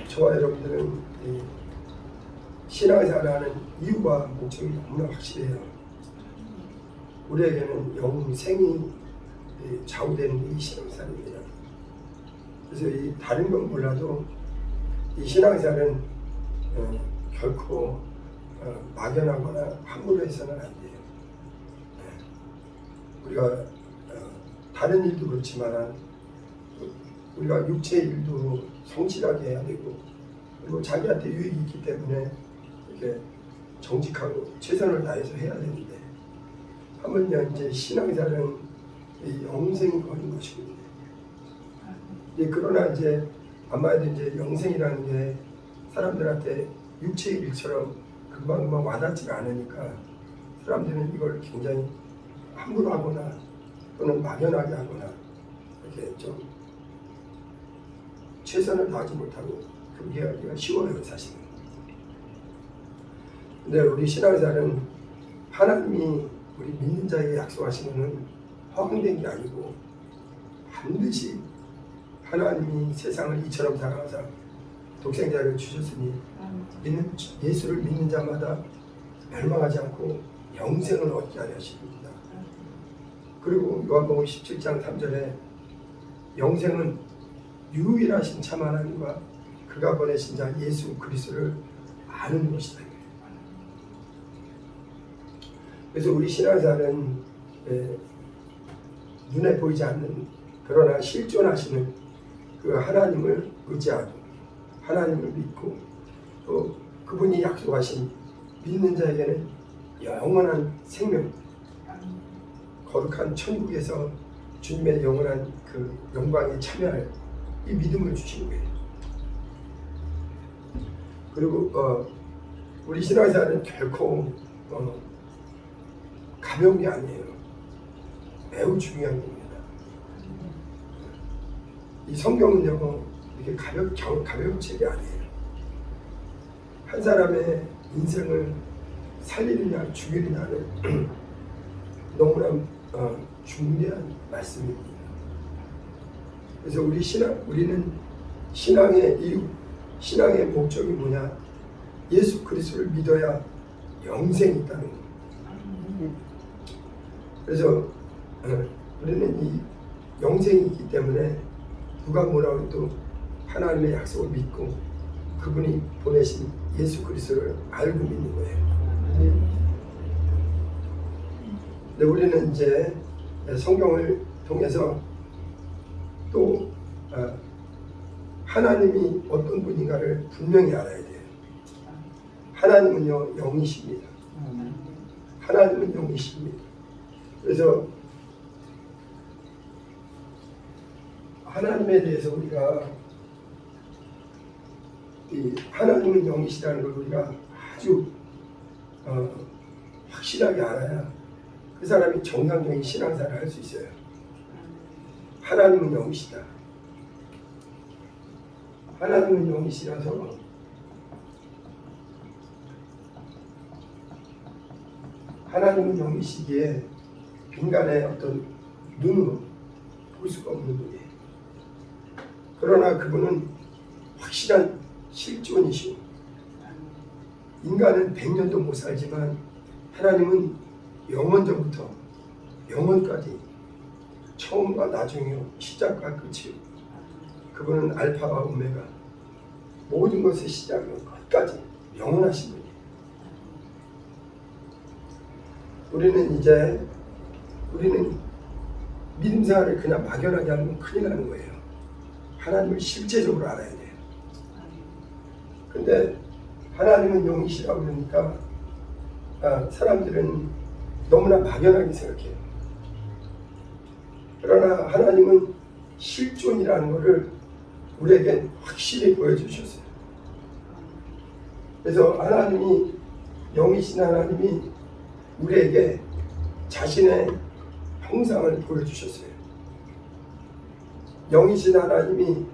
저와 여러분들은 이 신앙생활하는 이유와 목적이 너무나 확실해요. 우리에게는 영생이 좌우되는 이 신앙생활입니다. 그래서 이 다른 건 몰라도 이 신앙생활은 결코 막연하거나 함부로 해서는 안 돼요. 우리가 다른 일도 그렇지만 우리가 육체 일도 성실하게 해야 되고, 그리고 자기한테 유익이 있기 때문에 이렇게 정직하고 최선을 다해서 해야 되는데, 하물며 이제 신앙생활은 영생이 걸린 것입니다. 그러나 이제 아마도 이제 영생이라는 게 사람들한테 육체의 일처럼 금방 와닿지가 않으니까 사람들은 이걸 굉장히 함부로 하거나 또는 막연하게 하거나 이렇게 좀 최선을 다하지 못하고 그렇게 하기가 쉬워요, 사실은. 근데 우리 신앙생활은 하나님이 우리 믿는 자에게 약속하시는 허황된 게 아니고, 반드시 하나님이 세상을 이처럼 사랑하사 독생자를 주셨으니 예수를 믿는 자마다 멸망하지 않고 영생을 얻게 하려 하십니다. 그리고 요한복음 17장 3절에 영생은 유일하신 참 하나님과 그가 보내신 자 예수 그리스도를 아는 것이다. 그래서 우리 신앙생활은 눈에 보이지 않는, 그러나 실존하시는 그 하나님을 의지하고 하나님을 믿고, 또 그분이 약속하신 믿는 자에게는 영원한 생명, 거룩한 천국에서 주님의 영원한 그 영광에 참여할 이 믿음을 주신 거예요. 그리고 우리 신앙생활은 결코 가벼운 게 아니에요. 매우 중요한 겁니다. 이 성경은요, 이렇게 가벼운 책이 아니에요. 한 사람의 인생을 살리느냐 죽이느냐는 너무나 중대한 말씀입니다. 그래서 우리는 신앙의 이유, 신앙의 목적이 뭐냐? 예수 그리스도를 믿어야 영생이 있다는 거예요. 그래서 우리는 이 영생이 있기 때문에 누가 뭐라고 해도 하나님의 약속을 믿고 그분이 보내신 예수 그리스도를 알고 믿는 거예요. 근데 우리는 이제 성경을 통해서 또 하나님이 어떤 분인가를 분명히 알아야 돼요. 하나님은요, 영이십니다. 하나님은 영이십니다. 그래서 하나님에 대해서 우리가 하나님은 영이시라는 걸 우리가 아주 확실하게 알아야 그 사람이 정상적인 신앙생활을 할 수 있어요. 하나님은 영이시다. 하나님은 영이시라서 하나님은 영이시기에 인간의 어떤 눈으로 볼 수가 없는 분이에요. 그러나 그분은 확실한 실존이시오. 인간은 100년도 못 살지만 하나님은 영원전부터 영원까지 처음과 나중이요, 시작과 끝이요. 그분은 알파와 오메가, 모든 것의 시작은 끝까지 영원하신 분이에요. 우리는 믿음 생활을 그냥 막연하게 하면 큰일 나는 거예요. 하나님을 실제적으로 알아야 돼요. 근데 하나님은 영이시라고 그러니까 사람들은 너무나 막연하게 생각해요. 그러나 하나님은 실존이라는 것을 우리에게 확실히 보여주셨어요. 그래서 하나님이, 영이신 하나님이 우리에게 자신의 형상을 보여주셨어요. 영이신 하나님이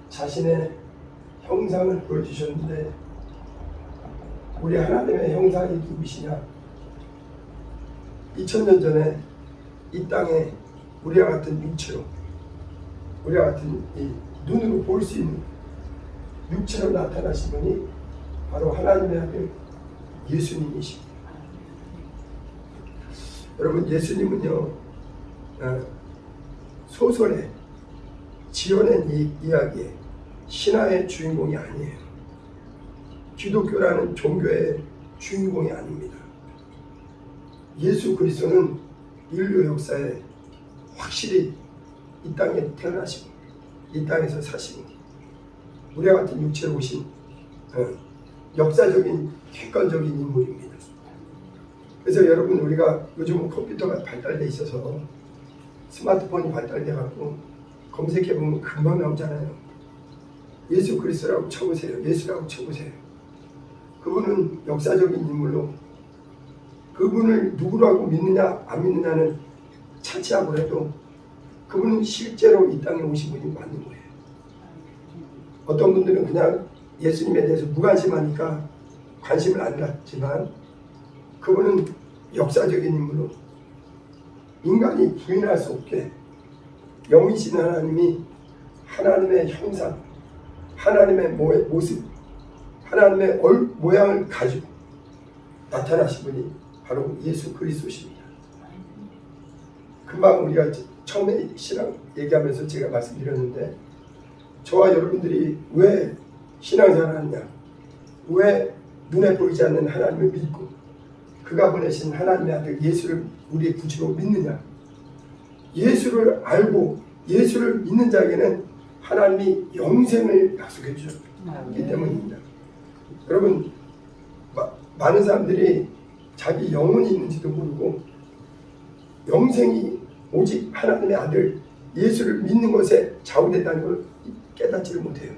자신의 형상을 보여주셨는데, 우리 하나님의 형상이 누구시냐? 2000년 전에 이 땅에 우리와 같은 육체로, 우리와 같은 이 눈으로 볼 수 있는 육체로 나타나신 분이 바로 하나님의 아들 예수님이십니다. 여러분, 예수님은요, 소설에 지어낸 이 이야기에 신화의 주인공이 아니에요. 기독교라는 종교의 주인공이 아닙니다. 예수 그리스도는 인류 역사에 확실히 이 땅에 태어나시고 이 땅에서 사시고 우리와 같은 육체로 오신 역사적인 객관적인 인물입니다. 그래서 여러분, 우리가 요즘은 컴퓨터가 발달돼 있어서 스마트폰이 발달돼 갖고 검색해 보면 금방 나오잖아요. 예수 그리스도라고 쳐보세요. 예수라고 쳐보세요. 그분은 역사적인 인물로, 그분을 누구라고 믿느냐 안 믿느냐는 차치하고 해도 그분은 실제로 이 땅에 오신 분이 맞는 거예요. 어떤 분들은 그냥 예수님에 대해서 무관심하니까 관심을 안 갖지만 그분은 역사적인 인물로 인간이 부인할 수 없게 영이신 하나님이 하나님의 형상, 하나님의 모습, 하나님의 모양을 가지고 나타나신 분이 바로 예수 그리스도십니다. 금방 우리가 처음에 신앙 얘기하면서 제가 말씀드렸는데, 저와 여러분들이 왜 신앙생활을 하느냐, 왜 눈에 보이지 않는 하나님을 믿고 그가 보내신 하나님의 아들 예수를 우리의 구주로 믿느냐. 예수를 알고 예수를 믿는 자에게는 하나님이 영생을 약속해 주셨기 때문입니다. 여러분, 많은 사람들이 자기 영혼이 있는지도 모르고 영생이 오직 하나님의 아들 예수를 믿는 것에 좌우된다는 걸 깨닫지를 못해요.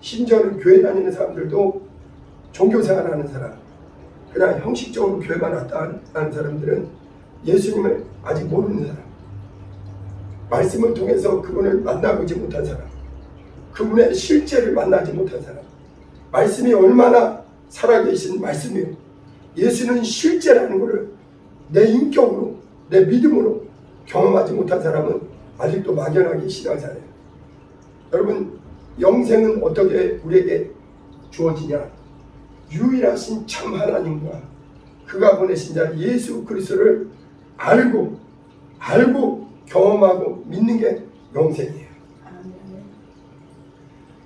심지어는 교회 다니는 사람들도, 종교생활하는 사람, 그냥 형식적으로 교회만 왔다 하는 사람들은 예수님을 아직 모르는 사람, 말씀을 통해서 그분을 만나보지 못한 사람, 그분의 실제를 만나지 못한 사람, 말씀이 얼마나 살아계신 말씀이요, 예수는 실제라는 것을 내 인격으로, 내 믿음으로 경험하지 못한 사람은 아직도 막연하게 신앙생활해요. 여러분, 영생은 어떻게 우리에게 주어지냐? 유일하신 참 하나님과 그가 보내신 자 예수 그리스도를 알고 경험하고 믿는 게 영생이에요.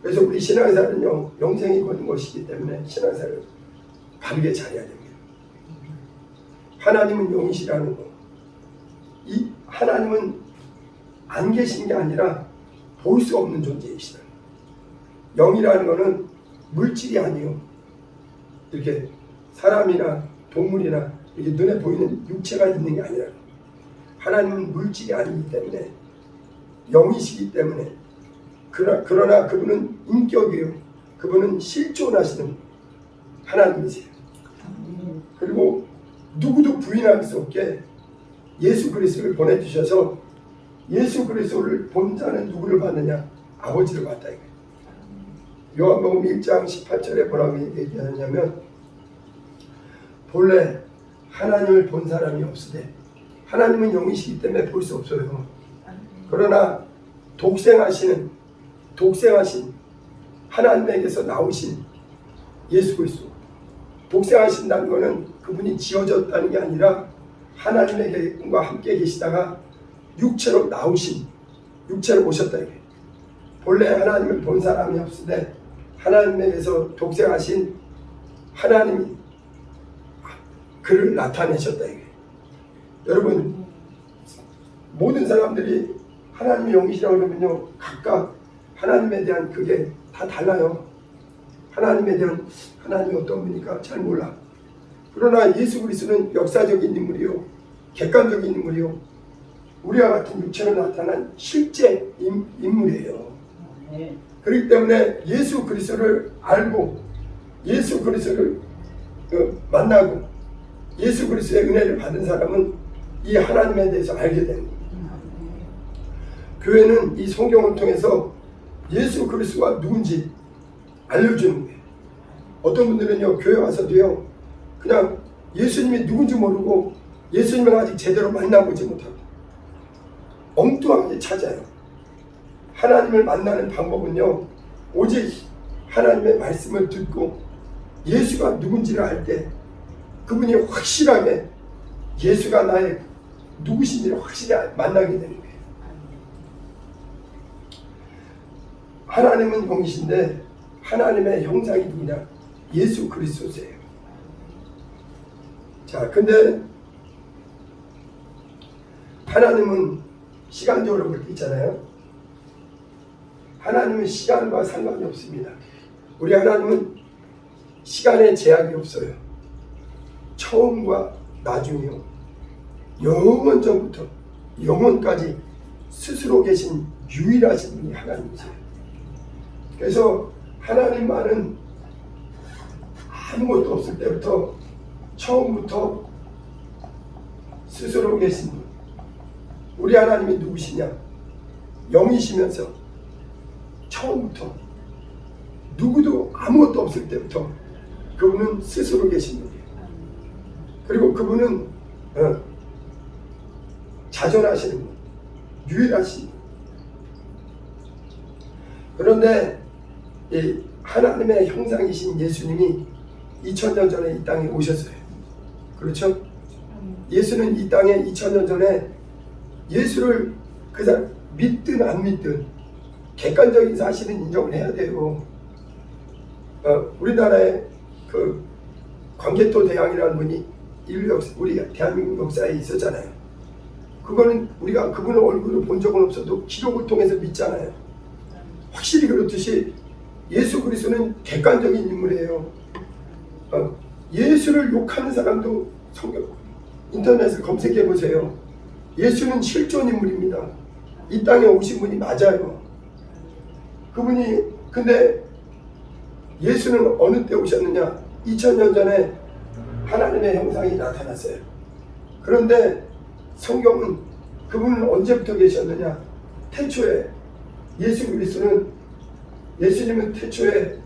그래서 우리 신앙생활은요, 영생이 걸린 것이기 때문에 신앙생활을 바르게 잘해야 됩니다. 하나님은 영이시라는 거, 이 하나님은 안 계신 게 아니라 볼 수 없는 존재이시다. 영이라는 거는 물질이 아니요, 이렇게 사람이나 동물이나 이렇게 눈에 보이는 육체가 있는 게 아니라, 하나님은 물질이 아니기 때문에, 영이시기 때문에, 그러나 그분은 인격이요, 그분은 실존하시는 하나님이세요. 그리고 누구도 부인할 수 없게 예수 그리스도를 보내주셔서, 예수 그리스도를 본 자는 누구를 받느냐? 아버지를 받다. 요한복음 1장 18절에 뭐라고 얘기하냐면, 본래 하나님을 본 사람이 없으되, 하나님은 영이시기 때문에 볼 수 없어요. 그러나 독생하신 하나님에게서 나오신 예수 그리스도, 독생하신다는 것은 그분이 지어졌다는 게 아니라 하나님과 함께 계시다가 육체로 나오신, 육체로 오셨다. 이게 본래 하나님을 본 사람이 없으되 하나님에게서 독생하신 하나님이 그를 나타내셨다. 이게 여러분, 모든 사람들이 하나님이 영이시라고 그러면요, 각각 하나님에 대한 그게 다 달라요. 하나님에 대한, 하나님이 어떤 분이니까 잘 몰라. 그러나 예수 그리스도는 역사적인 인물이요, 객관적인 인물이요, 우리와 같은 육체로 나타난 실제 인물이에요. 그렇기 때문에 예수 그리스도를 알고 예수 그리스도를 만나고 예수 그리스도의 은혜를 받은 사람은 이 하나님에 대해서 알게 되는 겁니다. 교회는 이 성경을 통해서 예수 그리스도가 누군지 알려주는 거예요. 어떤 분들은요, 교회 와서도요, 그냥 예수님이 누군지 모르고 예수님을 아직 제대로 만나보지 못하고 엉뚱하게 찾아요. 하나님을 만나는 방법은요, 오직 하나님의 말씀을 듣고 예수가 누군지를 알 때 그분이 확실하게 예수가 나의 누구신지를 확실히 만나게 되는 거예요. 하나님은 영이신데 하나님의 형상이 누구냐? 예수 그리스도세요. 자, 근데 하나님은 시간적으로 볼 때 있잖아요. 하나님은 시간과 상관이 없습니다. 우리 하나님은 시간에 제약이 없어요. 처음과 나중이요. 영원 전부터 영원까지 스스로 계신 유일하신 분이 하나님이세요. 그래서 하나님만은 아무것도 없을 때부터 처음부터 스스로 계신 분. 우리 하나님이 누구시냐? 영이시면서 처음부터 누구도 아무것도 없을 때부터 그분은 스스로 계신 분이에요. 그리고 그분은 자존하시는 분, 유일하신 분. 그런데 이 하나님의 형상이신 예수님이 2000년 전에 이 땅에 오셨어요. 그렇죠? 예수는 이 땅에 2000년 전에 예수를 그 사람 믿든 안 믿든 객관적인 사실은 인정을 해야 돼요. 우리나라에 그 광개토 대왕이라는 분이 인류 역사, 우리 대한민국 역사에 있었잖아요. 그거는 우리가 그분의 얼굴을 본 적은 없어도 기록을 통해서 믿잖아요. 확실히 그렇듯이 예수 그리스도는 객관적인 인물이에요. 예수를 욕하는 사람도 성경 인터넷을 검색해 보세요. 예수는 실존 인물입니다. 이 땅에 오신 분이 맞아요. 그분이 근데 예수는 어느 때 오셨느냐? 2000년 전에 하나님의 형상이 나타났어요. 그런데 성경은 그분은 언제부터 계셨느냐? 태초에 예수님은 태초에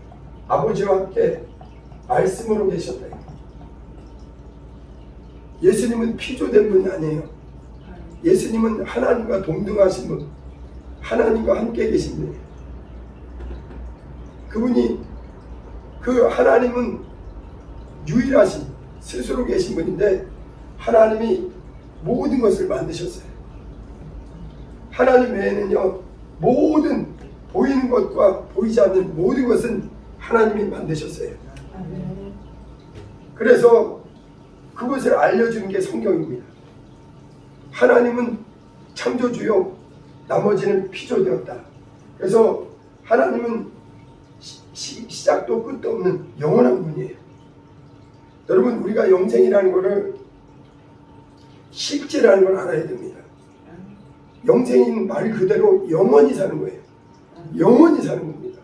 아버지와 함께 말씀으로 계셨다. 예수님은 피조된 분이 아니에요. 예수님은 하나님과 동등하신 분, 하나님과 함께 계신 분이에요. 그분이 그 하나님은 유일하신 스스로 계신 분인데 하나님이 모든 것을 만드셨어요. 하나님 외에는요 모든 보이는 것과 보이지 않는 모든 것은 하나님이 만드셨어요. 그래서 그것을 알려주는 게 성경입니다. 하나님은 창조주요 나머지는 피조되었다. 그래서 하나님은 시작도 끝도 없는 영원한 분이에요. 여러분 우리가 영생이라는 것을 실제라는 걸 알아야 됩니다. 영생인 말 그대로 영원히 사는 거예요. 영원히 사는 겁니다.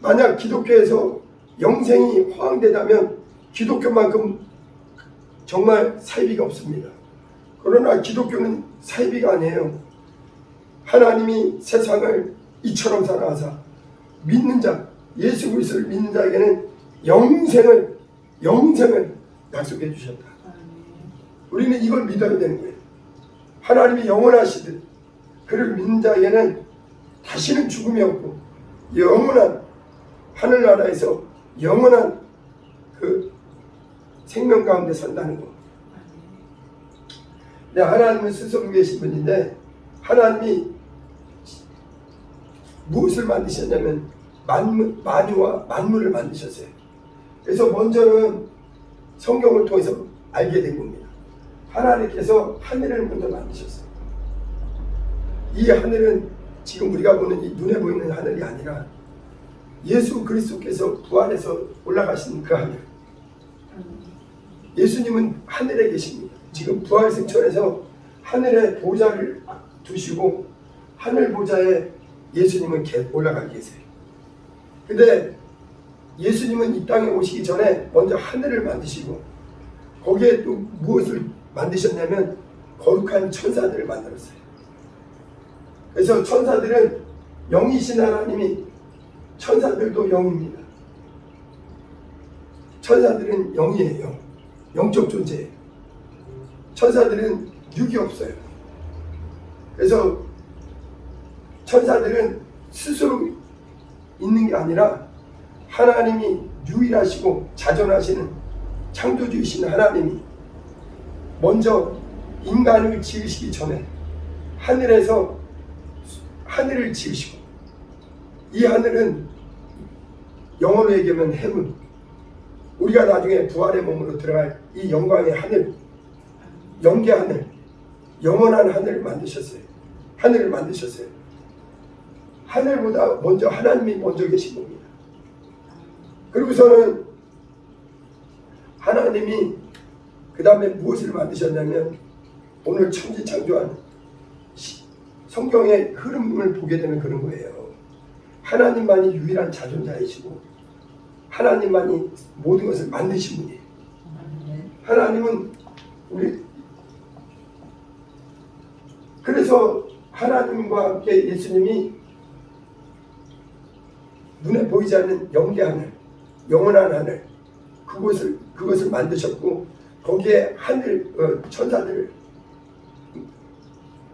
만약 기독교에서 영생이 허황되다면 기독교만큼 정말 사이비가 없습니다. 그러나 기독교는 사이비가 아니에요. 하나님이 세상을 이처럼 사랑하사 믿는 자, 예수 그리스도를 믿는 자에게는 영생을 약속해 주셨다. 우리는 이걸 믿어야 되는 거예요. 하나님이 영원하시듯 그를 믿는 자에게는 다시는 죽음이 없고 영원한 하늘나라에서 영원한 그 생명 가운데 산다는 거. 네, 하나님은 스스로 계신 분인데 하나님이 무엇을 만드셨냐면 만유와 만물을 만드셨어요. 그래서 먼저는 성경을 통해서 알게 된 겁니다. 하나님께서 하늘을 먼저 만드셨어요. 이 하늘은 지금 우리가 보는 이 눈에 보이는 하늘이 아니라 예수 그리스도께서 부활해서 올라가신 그 하늘. 예수님은 하늘에 계십니다. 지금 부활승천에서 하늘에 보좌를 두시고 하늘 보좌에 예수님은 올라가 계세요. 근데 예수님은 이 땅에 오시기 전에 먼저 하늘을 만드시고 거기에 또 무엇을 만드셨냐면 거룩한 천사들을 만들었어요. 그래서 천사들은 영이신 하나님이 천사들도 영입니다. 천사들은 영이에요. 영적 존재예요. 천사들은 육이 없어요. 그래서 천사들은 스스로 있는 게 아니라 하나님이 유일하시고 자존하시는 창조주이신 하나님이 먼저 인간을 지으시기 전에 하늘에서 하늘을 지으시고, 이 하늘은 영어로 얘기하면 heaven, 우리가 나중에 부활의 몸으로 들어갈 이 영광의 하늘, 영계 하늘, 영원한 하늘을 만드셨어요. 하늘을 만드셨어요. 하늘보다 먼저 하나님이 먼저 계신 겁니다. 그리고서는 하나님이 그 다음에 무엇을 만드셨냐면, 오늘 천지창조한 성경의 흐름을 보게 되면 그런 거예요. 하나님만이 유일한 자존자이시고 하나님만이 모든 것을 만드신 분이에요. 하나님은 우리, 그래서 하나님과 함께 예수님이 눈에 보이지 않는 영계 하늘, 영원한 하늘, 그것을 만드셨고, 거기에 하늘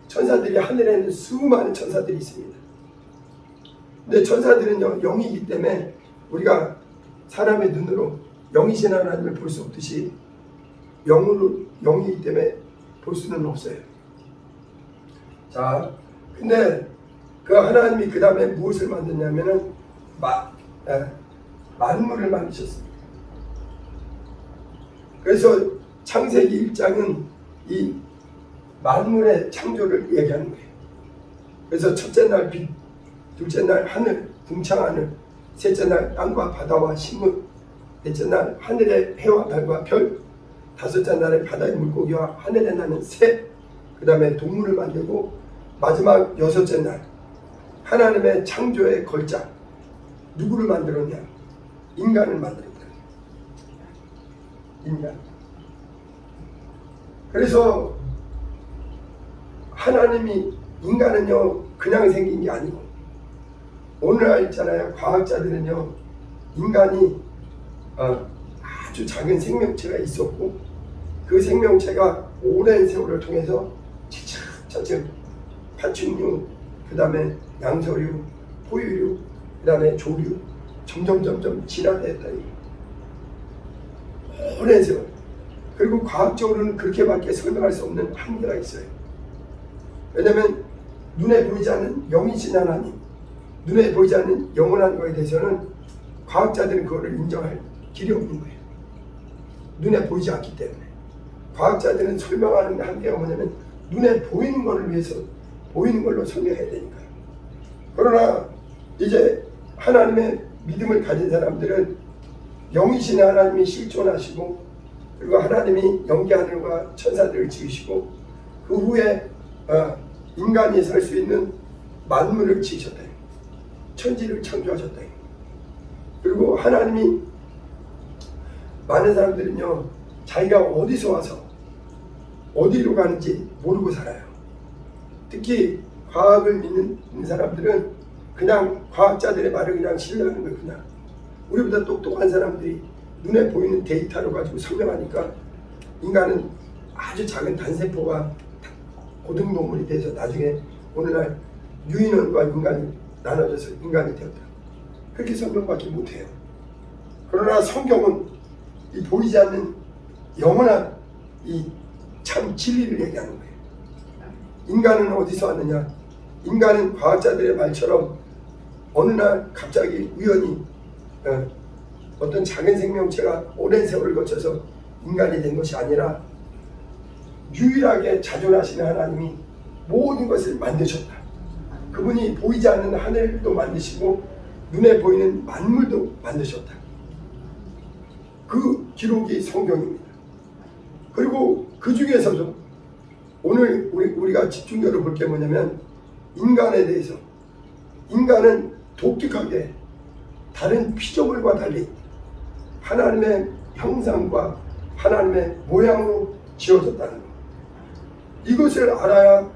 천사들이 하늘에는 수많은 천사들이 있습니다. 근데 천사들은요, 영이기 때문에 우리가 사람의 눈으로 영이신 하나님을 볼 수 없듯이 영이기 때문에 볼 수는 없어요. 자, 근데 그 하나님이 그 다음에 무엇을 만드냐면은 만물을 만드셨습니다. 그래서 창세기 1장은 이 만물의 창조를 얘기하는 거예요. 그래서 첫째 날 빛, 둘째 날 하늘, 궁창하늘, 셋째 날 땅과 바다와 식물, 넷째 날 하늘의 해와 달과 별, 다섯째 날에 바다의 물고기와 하늘에 나는 새, 그 다음에 동물을 만들고, 마지막 여섯째 날 하나님의 창조의 걸작, 누구를 만들었냐? 인간을 만들었다. 인간. 그래서 하나님이, 인간은요 그냥 생긴 게 아니고, 오늘날 있잖아요, 과학자들은요 인간이 아주 작은 생명체가 있었고, 그 생명체가 오랜 세월을 통해서 차츰 파충류, 그 다음에 양서류, 포유류, 그 다음에 조류, 점점 진화됐다. 오랜 세월. 그리고 과학적으로는 그렇게밖에 설명할 수 없는 한계가 있어요. 왜냐하면 눈에 보이지 않는 영이신 하나님, 눈에 보이지 않는 영원한 거에 대해서는 과학자들은 그거를 인정할 길이 없는 거예요. 눈에 보이지 않기 때문에. 과학자들은 설명하는 한계가 뭐냐면, 눈에 보이는 것을 위해서 보이는 걸로 설명해야 되니까요. 그러나 이제 하나님의 믿음을 가진 사람들은 영이신 하나님이 실존하시고, 그리고 하나님이 영계 하늘과 천사들을 지으시고, 그 후에 인간이 살 수 있는 만물을 지으셨다. 천지를 창조하셨다. 그리고 하나님이, 많은 사람들은요 자기가 어디서 와서 어디로 가는지 모르고 살아요. 특히 과학을 믿는 사람들은 그냥 과학자들의 말을 그냥 신뢰하는 거예요. 그냥 우리보다 똑똑한 사람들이 눈에 보이는 데이터로 가지고 설명하니까 인간은 아주 작은 단세포가 고등동물이 돼서 나중에 오늘날 유인원과 인간이 나눠져서 인간이 되었다. 그렇게 설명밖에 못해요. 그러나 성경은 이 보이지 않는 영원한 이 참 진리를 얘기하는 거예요. 인간은 어디서 왔느냐? 인간은 과학자들의 말처럼 어느 날 갑자기 우연히 어떤 작은 생명체가 오랜 세월을 거쳐서 인간이 된 것이 아니라, 유일하게 자존하시는 하나님이 모든 것을 만드셨다. 그분이 보이지 않는 하늘도 만드시고 눈에 보이는 만물도 만드셨다. 그 기록이 성경입니다. 그리고 그 중에서도 오늘 우리가 집중적으로 볼 게 뭐냐면, 인간에 대해서, 인간은 독특하게 다른 피조물과 달리 하나님의 형상과 하나님의 모양으로 지어졌다는 것. 이것을 알아야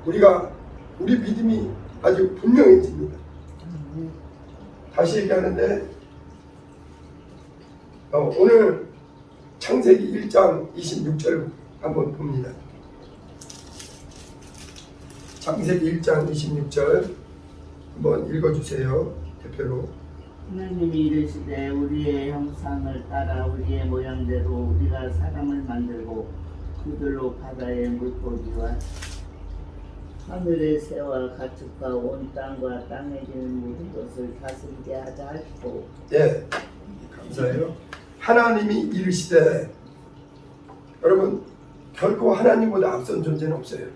우리 믿음이 아주 분명해집니다. 다시 얘기하는데, 오늘 창세기 1장 26절 한번 봅니다. 창세기 1장 26절 한번 읽어주세요. 대표로. 하나님이 이르시되 우리의 형상을 따라 우리의 모양대로 우리가 사람을 만들고 그들로 바다의 물고기와 하늘의 새와 가축과 온 땅과 땅에 기는 모든 것을 다스리게 하자 하시고. 예, 감사해요. 하나님이 이르시되, 여러분 결코 하나님보다 앞선 존재는 없어요.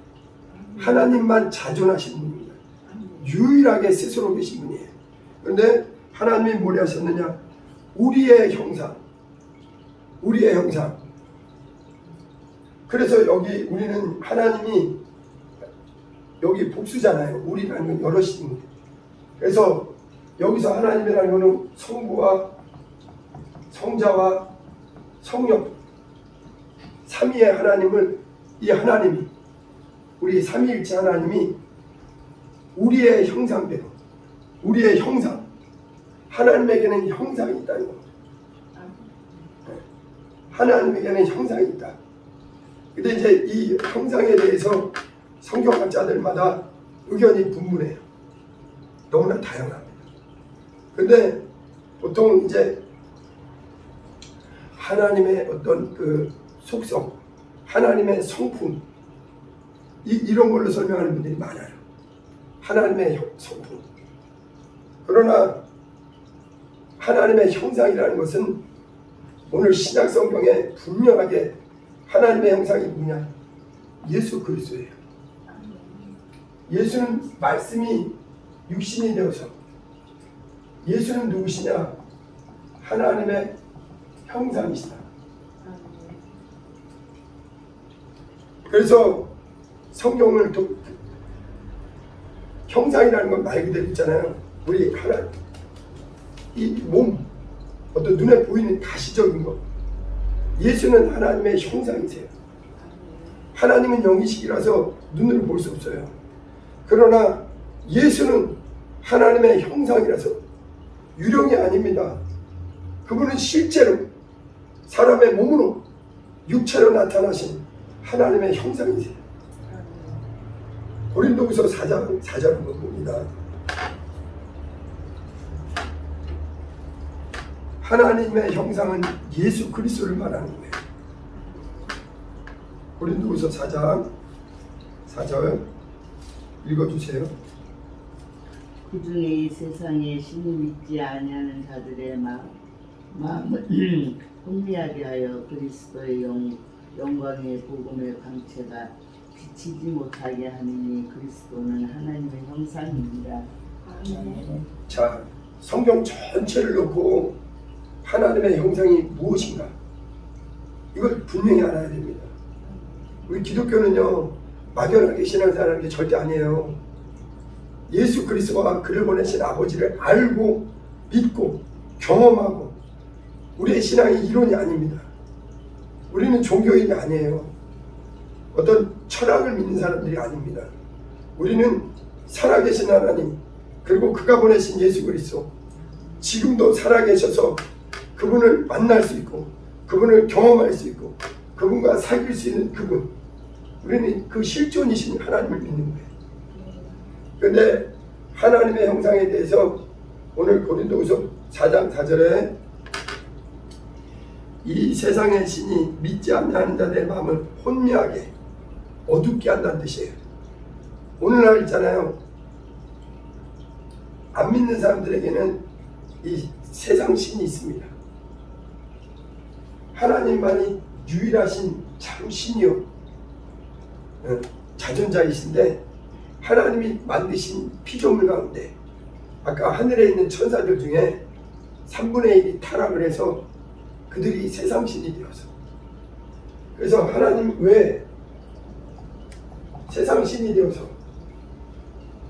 하나님만 자존하신 분입니다. 유일하게 스스로 계신 분이에요. 그런데 하나님이 뭘 하셨느냐? 우리의 형상, 우리의 형상. 그래서 여기 우리는 하나님이 여기 복수잖아요. 우리라는 건 여럿입니다. 그래서 여기서 하나님이라는 것은 성부와 성자와 성령 삼위의 하나님을, 이 하나님이, 우리 삼위일체 하나님이 우리의 형상대로, 우리의 형상, 하나님에게는 형상이 있다는 겁니다. 하나님에게는 형상이 있다. 근데 이제 이 형상에 대해서 성경학자들마다 의견이 분분해요. 너무나 다양합니다. 근데 보통 이제 하나님의 어떤 그 속성, 하나님의 성품, 이런 걸로 설명하는 분들이 많아요. 하나님의 성품. 그러나 하나님의 형상이라는 것은 오늘 신약 성경에 분명하게 하나님의 형상이 뭐냐? 예수 그리스도예요. 예수는 말씀이 육신이 되어서, 예수는 누구시냐? 하나님의 형상이시다. 그래서 성경을 형상이라는 건 말 그대로 있잖아요. 우리 하나, 이 몸, 어떤 눈에 보이는 가시적인 것. 예수는 하나님의 형상이세요. 하나님은 영이시기라서 눈으로 볼 수 없어요. 그러나 예수는 하나님의 형상이라서 유령이 아닙니다. 그분은 실제로 사람의 몸으로 육체로 나타나신 하나님의 형상이세요. 고린도후서 4장 4절을 봅니다. 하나님의 형상은 예수 그리스도를 말하는 거예요. 고린도후서 4장 4절 읽어주세요. 그 중에 이 세상에 신을 믿지 아니하는 자들의 마음을 혼미하게 하여 그리스도의 영광의 복음의 광채가 비치지 못하게 하느니 그리스도는 하나님의 형상입니다. 아멘. 자, 성경 전체를 놓고 하나님의 형상이 무엇인가? 이걸 분명히 알아야 됩니다. 우리 기독교는요, 막연하게 신앙생활하는 게 절대 아니에요. 예수 그리스도와 그를 보내신 아버지를 알고 믿고 경험하고, 우리의 신앙이 이론이 아닙니다. 우리는 종교인이 아니에요. 어떤 철학을 믿는 사람들이 아닙니다. 우리는 살아계신 하나님, 그리고 그가 보내신 예수 그리스도, 지금도 살아계셔서 그분을 만날 수 있고 그분을 경험할 수 있고 그분과 사귈 수 있는 그분, 우리는 그 실존이신 하나님을 믿는 거예요. 그런데 하나님의 형상에 대해서 오늘 고린도후서 4장 4절에 이 세상의 신이 믿지 않는 자들의 마음을 혼미하게 어둡게 한다는 뜻이에요. 오늘날 있잖아요, 안 믿는 사람들에게는 이 세상 신이 있습니다. 하나님만이 유일하신 참 신이요, 자존자이신데, 하나님이 만드신 피조물 가운데 아까 하늘에 있는 천사들 중에 3분의 1이 타락을 해서 그들이 세상 신이 되어서, 그래서 하나님 왜 세상 신이 되어서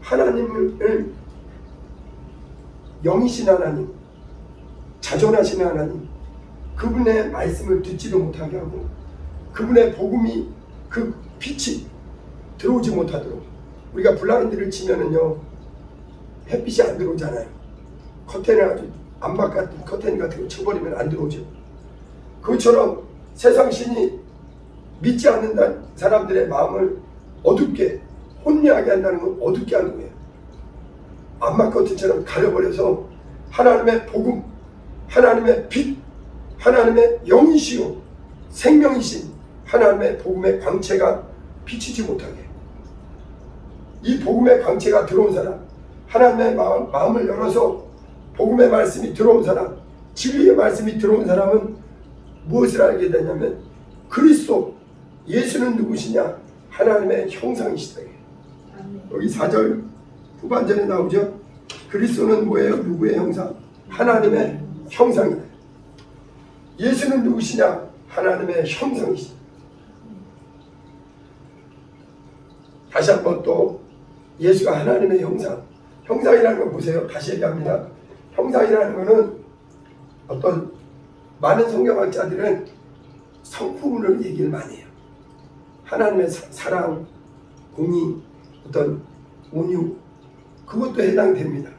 하나님을 영이신 하나님, 자존하신 하나님, 그분의 말씀을 듣지도 못하게 하고 그분의 복음이, 그 빛이 들어오지 못하도록, 우리가 블라인드를 치면은요, 햇빛이 안 들어오잖아요. 커튼을 아주 암막 같은 커튼 같은 거 쳐버리면 안 들어오죠. 그것처럼 세상 신이 믿지 않는 사람들의 마음을 어둡게, 혼미하게 한다는 건 어둡게 하는 거예요. 암막 커튼처럼 가려버려서 하나님의 복음, 하나님의 빛, 하나님의 영이시요 생명이신 하나님의 복음의 광채가 비치지 못하게, 이 복음의 광채가 들어온 사람, 하나님의 마음을 열어서 복음의 말씀이 들어온 사람, 진리의 말씀이 들어온 사람은 무엇을 알게 되냐면 그리스도, 예수는 누구시냐? 하나님의 형상이시다. 여기 4절 후반전에 나오죠. 그리스도는 뭐예요? 누구의 형상? 하나님의 형상이다. 예수는 누구시냐? 하나님의 형상이시다. 다시 한번 또 예수가 하나님의 형상, 형상이라는 거 보세요. 다시 얘기합니다. 형상이라는 거는 어떤 많은 성경학자들은 성품을 얘기를 많이 해요. 하나님의 사랑, 공의, 어떤 온유, 그것도 해당됩니다.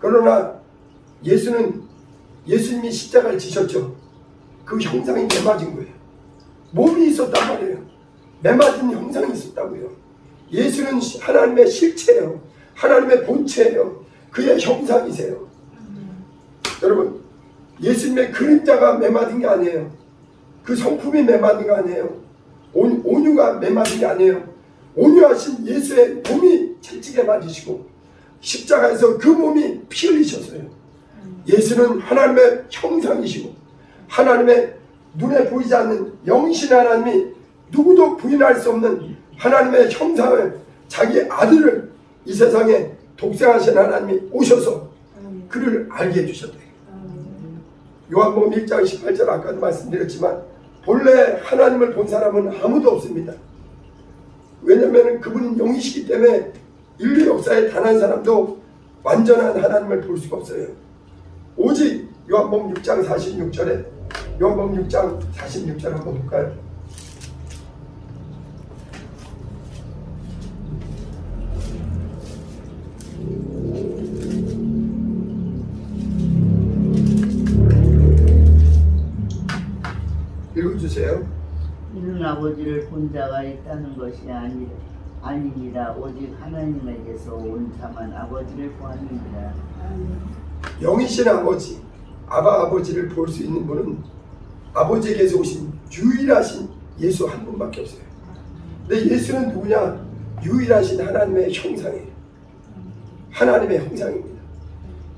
그러나 예수님이 십자가를 지셨죠. 그 형상이 매맞은 거예요. 몸이 있었단 말이에요. 매맞은 형상이 있었다고요. 예수는 하나님의 실체예요. 하나님의 본체예요. 그의 형상이세요. 여러분, 예수님의 그림자가 매맞은 게 아니에요. 그 성품이 매맞은 게 아니에요. 온유가 매맞은 게 아니에요. 온유하신 예수의 몸이 채찍에 맞으시고 십자가에서 그 몸이 피 흘리셨어요. 예수는 하나님의 형상이시고 하나님의 눈에 보이지 않는 영신 하나님이 누구도 부인할 수 없는 하나님의 형상을, 자기 아들을 이 세상에 독생하신 하나님이 오셔서 그를 알게 해주셨대요. 요한복음 1장 18절 아까도 말씀드렸지만 본래 하나님을 본 사람은 아무도 없습니다. 왜냐하면 그분은 영이시기 때문에 인류 역사에 단 한 사람도 완전한 하나님을 볼 수가 없어요. 오직 요한복음 6장 46절에 요한복음 6장 46절 한번 볼까요? 읽어주세요. 이는 아버지를 본 자가 있다는 것이 아니니라. 오직 하나님에게서 온 자만 아버지를 보았느니라. 영이신 아버지, 아버지를 볼 수 있는 분은 아버지에게서 오신 유일하신 예수 한 분밖에 없어요. 근데 예수는 누구냐? 유일하신 하나님의 형상이에요. 하나님의 형상입니다.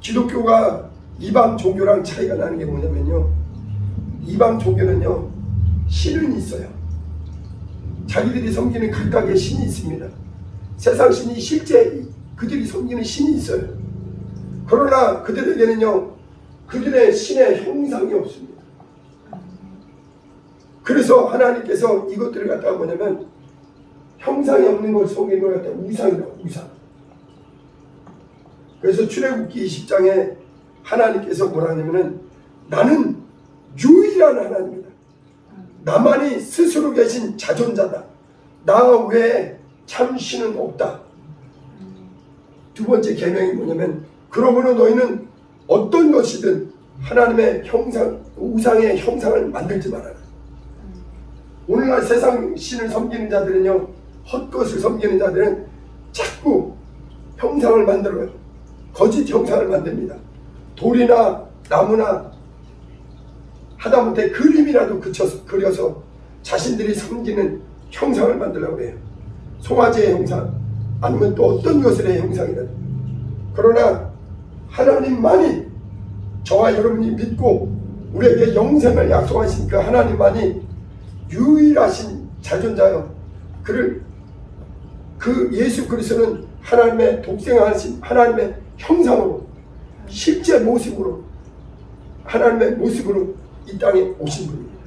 기독교가 이방 종교랑 차이가 나는 게 뭐냐면요, 이방 종교는요 신은 있어요. 자기들이 섬기는 각각의 신이 있습니다. 세상 신이 실제 그들이 섬기는 신이 있어요. 그러나 그들에게는요 그들의 신의 형상이 없습니다. 그래서 하나님께서 이것들을 갖다가 뭐냐면 형상이 없는 걸 섬기는 걸 갖다가 우상이라고, 우상. 그래서 출애굽기 20장에 하나님께서 뭐라 하냐면은 나는 유일한 하나님이다. 나만이 스스로 계신 자존자다. 나 외에 참 신은 없다. 두 번째 계명이 뭐냐면 그러므로 너희는 어떤 것이든 하나님의 형상, 우상의 형상을 만들지 말아라. 오늘날 세상 신을 섬기는 자들은요, 헛것을 섬기는 자들은 자꾸 형상을 만들어요. 거짓 형상을 만듭니다. 돌이나 나무나 하다못해 그림이라도 그려서 자신들이 섬기는 형상을 만들려고 해요. 송아지의 형상, 아니면 또 어떤 것의 형상이라도. 그러나 하나님만이, 저와 여러분이 믿고 우리에게 영생을 약속하신 그 하나님만이 유일하신 자존자요, 그 예수 그리스도는 하나님의 독생하신 하나님의 형상으로, 실제 모습으로, 하나님의 모습으로 이 땅에 오신 분입니다.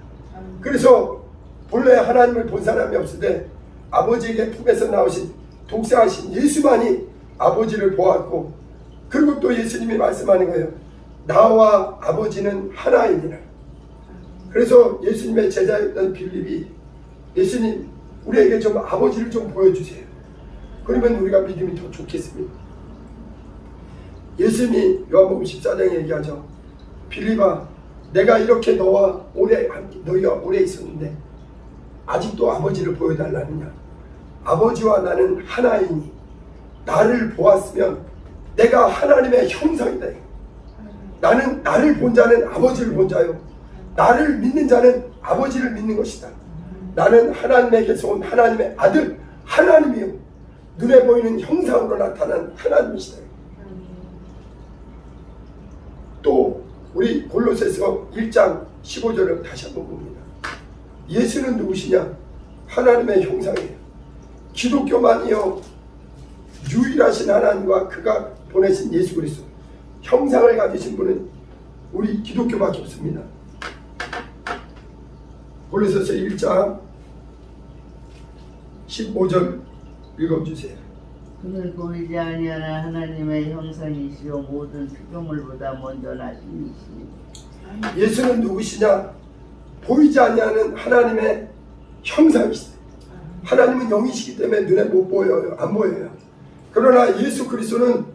그래서 본래 하나님을 본 사람이 없으되 아버지에게 품에서 나오신 독생하신 예수만이 아버지를 보았고, 그리고 또 예수님이 말씀하는 거예요. 나와 아버지는 하나이니라. 그래서 예수님의 제자였던 빌립이, 예수님 우리에게 좀 아버지를 좀 보여주세요. 그러면 우리가 믿음이 더 좋겠습니다. 예수님이 요한복음 14장에 얘기하죠. 빌립아, 내가 이렇게 너희가 오래 있었는데 아직도 아버지를 보여달라느냐? 아버지와 나는 하나이니 나를 보았으면 내가 하나님의 형상이다. 나는 나를 본 자는 아버지를 본 자요. 나를 믿는 자는 아버지를 믿는 것이다. 나는 하나님에게서 온 하나님의 아들 하나님이요. 눈에 보이는 형상으로 나타난 하나님이시다. 또 우리 골로새서 1장 15절을 다시 한번 봅니다. 예수는 누구시냐? 하나님의 형상이에요. 기독교만이요 유일하신 하나님과 그가 보내신 예수 그리스도 형상을 가지신 분은 우리 기독교밖에 없습니다. 골로새서 1장 15절 읽어주세요. 그는 보이지 아니하는 하나님의 형상이시요 모든 피조물보다 먼저 나신 이시니. 예수는 누구시냐? 보이지 아니하는 하나님의 형상이시다. 하나님은 영이시기 때문에 눈에 못 보여요. 안 보여요. 그러나 예수 그리스도는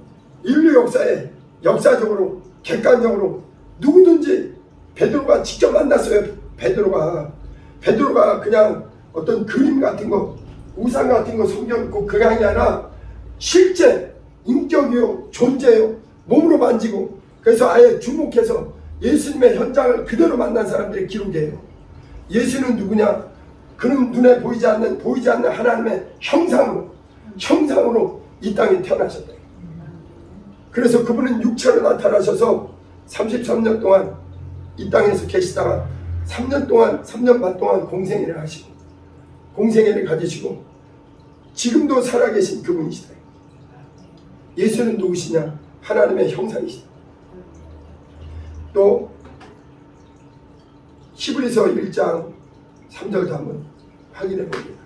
인류 역사에 역사적으로 객관적으로 누구든지 베드로가 직접 만났어요. 베드로가 그냥 어떤 그림 같은 거 우상 같은 거 성경 읽고 그게 아니라 실제 인격이요 존재요 몸으로 만지고 그래서 아예 주목해서 예수님의 현장을 그대로 만난 사람들의 기록이에요. 예수는 누구냐? 그는 눈에 보이지 않는 하나님의 형상으로 이 땅에 태어나셨다. 그래서 그분은 육체로 나타나셔서 33년 동안 이 땅에서 계시다가 3년 반 동안 공생애를 하시고 공생애를 가지시고 지금도 살아계신 그분이시다. 예수는 누구시냐? 하나님의 형상이시다. 또 히브리서 1장 3절도 한번 확인해 봅니다.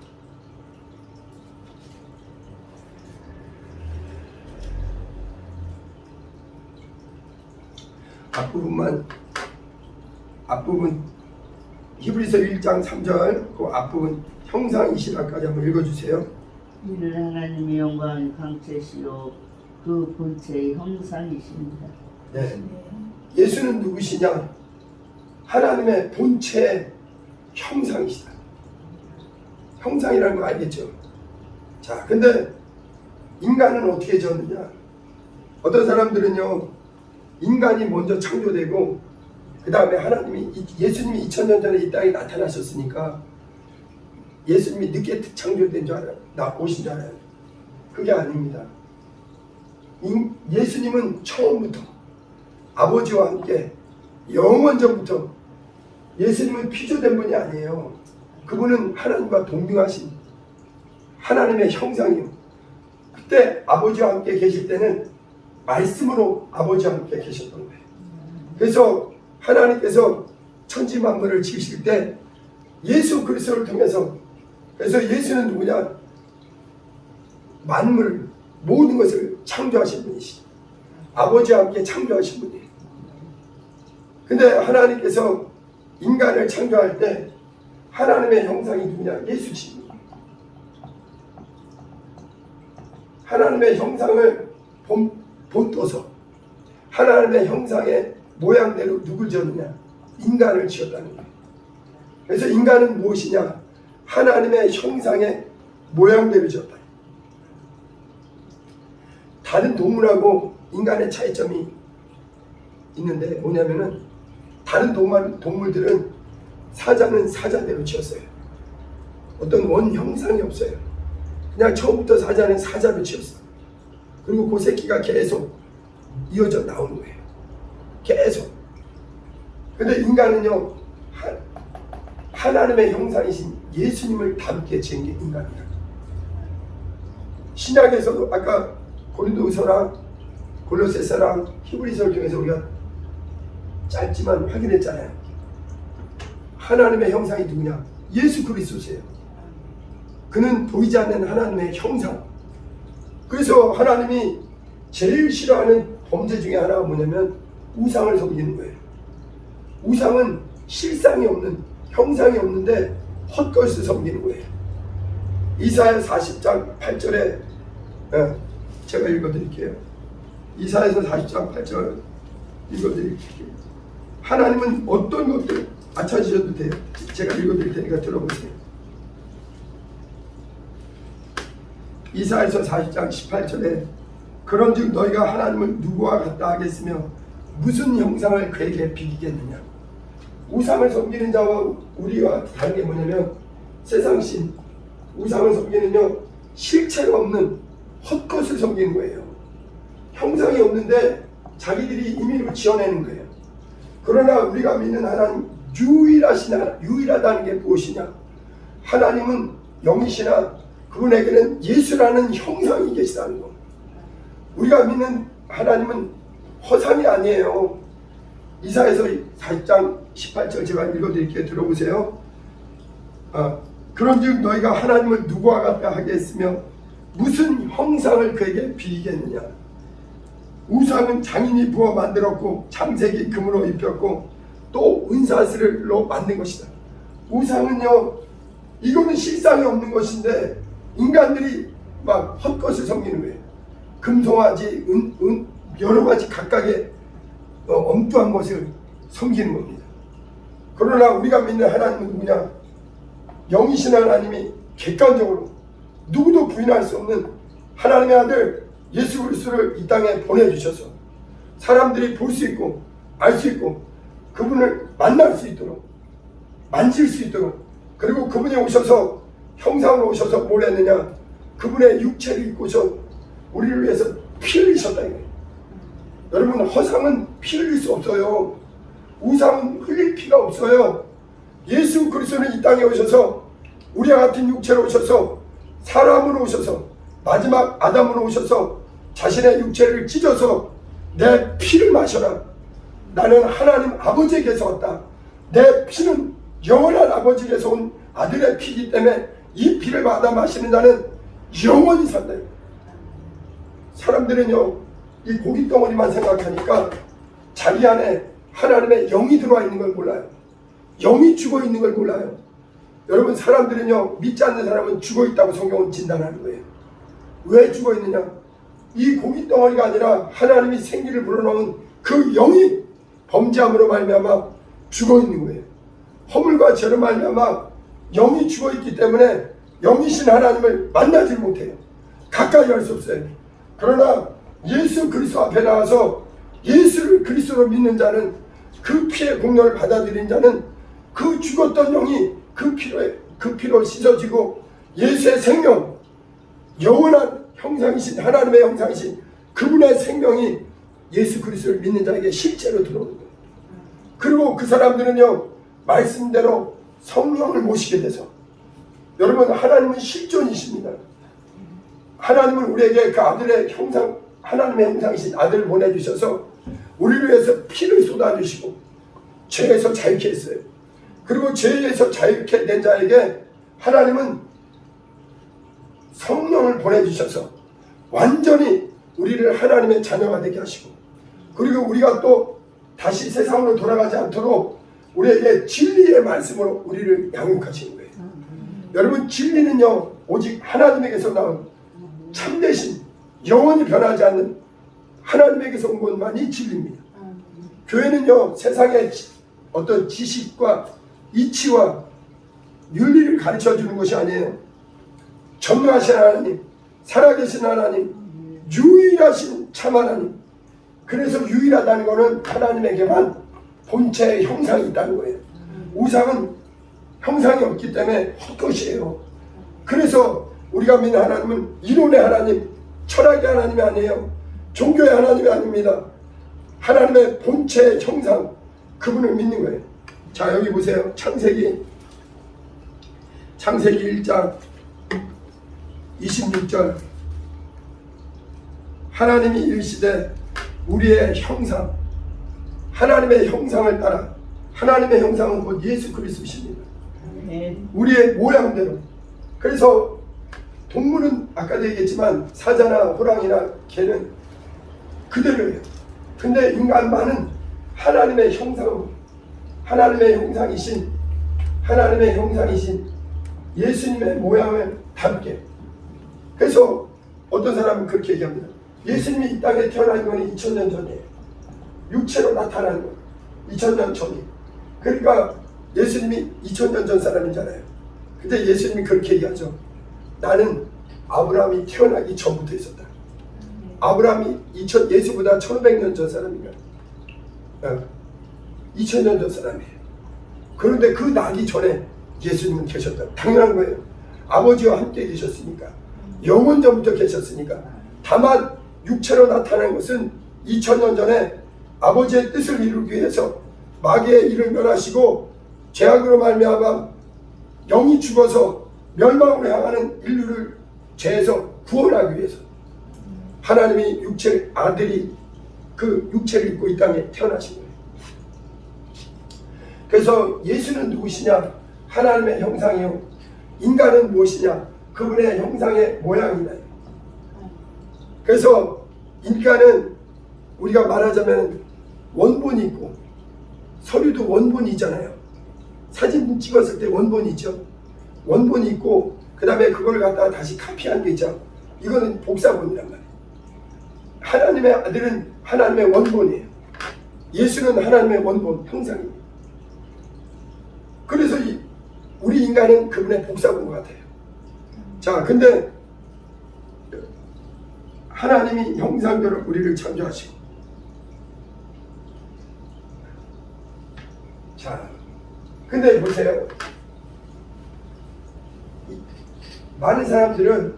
앞부분 히브리서 1장 3절 그 앞부분 형상이시라까지 한번 읽어주세요. 이는 하나님의 영광의 강체시요 그 본체의 형상이십니다. 네. 예수는 누구시냐? 하나님의 본체의 형상이시다. 형상이라는 거 알겠죠? 자, 근데 인간은 어떻게 지었느냐? 어떤 사람들은요, 인간이 먼저 창조되고 그 다음에 예수님이 2000년 전에 이 땅에 나타나셨으니까 예수님이 늦게 창조된 줄 알아요. 오신 줄 알아요. 그게 아닙니다. 예수님은 처음부터 아버지와 함께 영원전부터 예수님은 피조된 분이 아니에요. 그분은 하나님과 동등하신 하나님의 형상이요. 그때 아버지와 함께 계실 때는 말씀으로 아버지와 함께 계셨던 거예요. 그래서 하나님께서 천지 만물을 지으실 때 예수 그리스도를 통해서 그래서 예수는 누구냐? 만물 모든 것을 창조하신 분이시죠. 아버지와 함께 창조하신 분이에요. 근데 하나님께서 인간을 창조할 때 하나님의 형상이 누구냐? 예수십니다. 하나님의 형상을 본떠서 하나님의 형상의 모양대로 누굴 지었느냐? 인간을 지었다는 거예요. 그래서 인간은 무엇이냐? 하나님의 형상의 모양대로 지었다. 다른 동물하고 인간의 차이점이 있는데 뭐냐면은 다른 동물들은 사자는 사자대로 지었어요. 어떤 원 형상이 없어요. 그냥 처음부터 사자는 사자로 지었어요. 그리고 그 새끼가 계속 이어져 나오는 거예요. 계속. 근데 인간은요, 하나님의 형상이신 예수님을 닮게 지은 게 인간이에요. 신약에서도 아까 고린도서랑 골로새서랑 히브리서를 통해서 우리가 짧지만 확인했잖아요. 하나님의 형상이 누구냐? 예수 그리스도세요. 그는 보이지 않는 하나님의 형상. 그래서 하나님이 제일 싫어하는 범죄 중에 하나가 뭐냐면 우상을 섬기는 거예요. 우상은 실상이 없는, 형상이 없는데 헛것을 섬기는 거예요. 이사야 40장 8절에 제가 읽어드릴게요. 이사야서 40장 8절 읽어드릴게요. 하나님은 어떤 것들 찾으셔도 돼요. 제가 읽어드릴 테니까 들어보세요. 이사야서 40장 18절에 그런즉 너희가 하나님을 누구와 같다 하겠으며 무슨 형상을 그에게 비기겠느냐. 우상을 섬기는 자와 우리와 다른 게 뭐냐면 세상신, 우상을 섬기는요 실체가 없는 헛것을 섬기는 거예요. 형상이 없는데 자기들이 임의로 지어내는 거예요. 그러나 우리가 믿는 하나님 유일하다는 게 무엇이냐? 하나님은 영이시나 그분에게는 예수라는 형상이 계시다는 거. 우리가 믿는 하나님은 허상이 아니에요. 이사야서 4장 18절 제가 읽어드릴게요. 들어보세요. 그런즉 너희가 하나님을 누구와 같다 하겠으며 무슨 형상을 그에게 비리겠느냐. 우상은 장인이 부어 만들었고 장색이 금으로 입혔고 또 은사슬로 만든 것이다. 우상은요 이거는 실상이 없는 것인데 인간들이 막 헛것을 섬기는 거예요. 금송아지, 여러 가지 각각의 엉뚱한 것을 섬기는 겁니다. 그러나 우리가 믿는 하나님은 누구냐? 영이신 하나님이 객관적으로 누구도 부인할 수 없는 하나님의 아들 예수 그리스도를 이 땅에 보내주셔서 사람들이 볼 수 있고 알 수 있고 그분을 만날 수 있도록 만질 수 있도록 그리고 그분이 오셔서 형상으로 오셔서 뭘 했느냐? 그분의 육체를 입고서 우리를 위해서 피를 흘리셨다 이거예요. 여러분 허상은 피 흘릴 수 없어요. 우상은 흘릴 피가 없어요. 예수 그리스도는 이 땅에 오셔서 우리와 같은 육체로 오셔서 사람으로 오셔서 마지막 아담으로 오셔서 자신의 육체를 찢어서 내 피를 마셔라. 나는 하나님 아버지에게서 왔다. 내 피는 영원한 아버지에게서 온 아들의 피이기 때문에 이 피를 받아 마시는 자는 영원히 산다. 사람들은요 이 고깃덩어리만 생각하니까 자기 안에 하나님의 영이 들어와 있는 걸 몰라요. 영이 죽어 있는 걸 몰라요. 여러분 사람들은요 믿지 않는 사람은 죽어 있다고 성경은 진단하는 거예요. 왜 죽어 있느냐? 이 고깃덩어리가 아니라 하나님이 생기를 불어넣은 그 영이 범죄함으로 말미암아 죽어 있는 거예요. 허물과 죄로 말미암아 영이 죽어 있기 때문에 영이신 하나님을 만나지 못해요. 가까이 할 수 없어요. 그러나 예수 그리스도 앞에 나와서 예수를 그리스도로 믿는 자는 그 피의 공로를 받아들인 자는 그 죽었던 영이 그 피로 씻어지고 예수의 생명, 영원한 형상이신 하나님의 형상이신 그분의 생명이 예수 그리스도를 믿는 자에게 실제로 들어오는 거예요. 그리고 그 사람들은요 말씀대로 성령을 모시게 돼서 여러분 하나님은 실존이십니다. 하나님은 우리에게 그 아들의 형상 하나님의 형상이신 아들을 보내주셔서 우리를 위해서 피를 쏟아주시고 죄에서 자유케 했어요. 그리고 죄에서 자유케 된 자에게 하나님은 성령을 보내주셔서 완전히 우리를 하나님의 자녀가 되게 하시고 그리고 우리가 또 다시 세상으로 돌아가지 않도록 우리에게 진리의 말씀으로 우리를 양육하시는 거예요. 여러분 진리는요 오직 하나님에게서 나온 참되신 영원히 변하지 않는 하나님에게서 온 것만이 진리입니다. 교회는요 세상의 어떤 지식과 이치와 윤리를 가르쳐주는 것이 아니에요. 전능하신 하나님, 살아계신 하나님, 유일하신 참 하나님. 그래서 유일하다는 것은 하나님에게만 본체의 형상이 있다는 거예요. 우상은 형상이 없기 때문에 헛것이에요. 그래서 우리가 믿는 하나님은 이론의 하나님, 철학의 하나님이 아니에요. 종교의 하나님이 아닙니다. 하나님의 본체의 형상, 그분을 믿는 거예요. 자 여기 보세요. 창세기 1장 26절 하나님이 이르시되 우리의 형상, 하나님의 형상을 따라, 하나님의 형상은 곧 예수 그리스도십니다. 우리의 모양대로. 그래서 동물은 아까도 얘기했지만 사자나 호랑이나 개는 그대로예요. 근데 인간만은 하나님의 형상으로, 하나님의 형상이신 예수님의 모양을 닮게. 그래서 어떤 사람은 그렇게 얘기합니다. 예수님이 이 땅에 태어난 건 2000년 전이에요. 육체로 나타난 건 2000년 전이에요. 그러니까 예수님이 2000년 전 사람이잖아요. 근데 예수님이 그렇게 얘기하죠. 나는 아브라함이 태어나기 전부터 있었다. 아브라함이 예수보다 1500년 전 사람인가. 2000년 전 사람이에요. 그런데 그 나기 전에 예수님은 계셨다. 당연한 거예요. 아버지와 함께 계셨으니까. 영원 전부터 계셨으니까. 다만 육체로 나타난 것은 2000년 전에 아버지의 뜻을 이루기 위해서 마귀의 일을 멸하시고 죄악으로 말미암아 영이 죽어서 멸망으로 향하는 인류를 죄에서 구원하기 위해서 하나님이 아들이 그 육체를 입고 이 땅에 태어나신 거예요. 그래서 예수는 누구시냐? 하나님의 형상이요. 인간은 무엇이냐? 그분의 형상의 모양이다. 그래서 인간은 우리가 말하자면 원본이 있고, 서류도 원본이 있잖아요. 사진 찍었을 때 원본이 있죠. 원본이 있고 그 다음에 그걸 갖다가 다시 카피한 게 있죠. 이거는 복사본이란 말이에요. 하나님의 아들은 하나님의 원본이에요. 예수는 하나님의 원본, 형상입니다. 그래서 우리 인간은 그분의 복사본 같아요. 자, 근데 하나님이 형상대로 우리를 창조하시고, 자, 근데 보세요. 많은 사람들은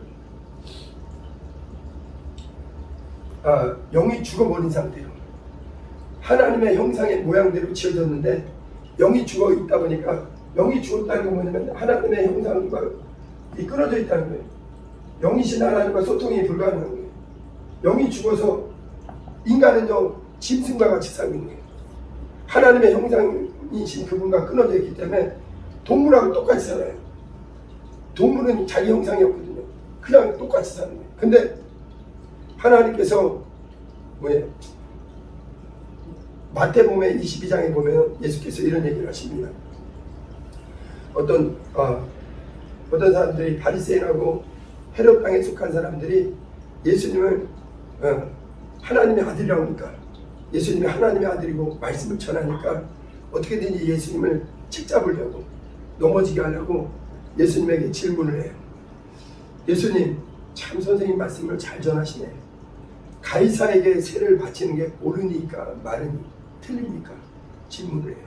영이 죽어버린 상태예요. 하나님의 형상의 모양대로 지어졌는데 영이 죽어 있다 보니까, 영이 죽었다는 건 뭐냐면 하나님의 형상과 끊어져 있다는 거예요. 영이신 하나님과 소통이 불가능한 거예요. 영이 죽어서 인간은요 짐승과 같이 살고 있는 거예요. 하나님의 형상이신 그분과 끊어져 있기 때문에 동물하고 똑같이 살아요. 동물은 자기 형상이 없거든요. 그냥 똑같이 사는 거예요. 근데 하나님께서 뭐예요? 마태복음 22장에 보면 예수께서 이런 얘기를 하십니다. 어떤 사람들이, 바리새인하고 헤롯 땅에 속한 사람들이 예수님을 하나님의 아들이라고 하니까, 예수님이 하나님의 아들이고 말씀을 전하니까 어떻게든지 예수님을 책잡으려고, 넘어지게 하려고 예수님에게 질문을 해요. 예수님, 참 선생님 말씀을 잘 전하시네. 가이사에게 세를 바치는 게 옳으니까 말은 틀립니까? 질문을 해요.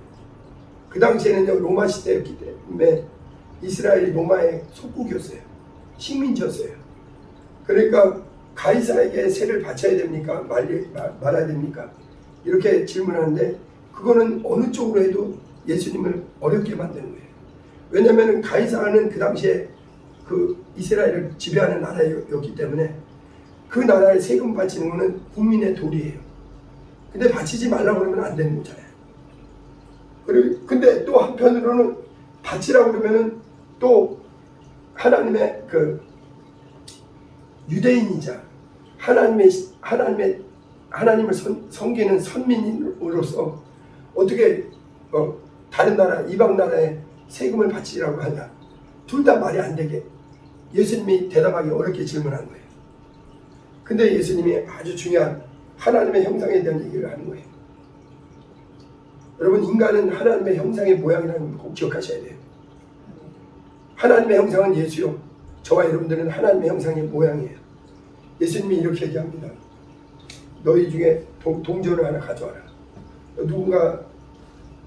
그 당시에는요 로마 시대였기 때문에 이스라엘이 로마의 속국이었어요. 식민지였어요. 그러니까 가이사에게 세를 바쳐야 됩니까? 말아야 됩니까? 이렇게 질문하는데, 그거는 어느 쪽으로 해도 예수님을 어렵게 만드는 거예요. 왜냐하면 가이사는 그 당시에 그 이스라엘을 지배하는 나라였기 때문에 그 나라에 세금 바치는 거는 국민의 도리예요. 근데 바치지 말라고 그러면 안 되는 거잖아요. 근데 또 한편으로는 바치라고 그러면은 또 하나님의 그 유대인이자 하나님을 섬기는 선민으로서 어떻게 다른 나라, 이방 나라에 세금을 바치라고 하냐. 둘 다 말이 안 되게 예수님이 대답하기 어렵게 질문한 거예요. 근데 예수님이 아주 중요한 하나님의 형상에 대한 얘기를 하는 거예요. 여러분, 인간은 하나님의 형상의 모양이라는 걸 꼭 기억하셔야 돼요. 하나님의 형상은 예수요. 저와 여러분들은 하나님의 형상의 모양이에요. 예수님이 이렇게 얘기합니다. 너희 중에 동전을 하나 가져와라. 누군가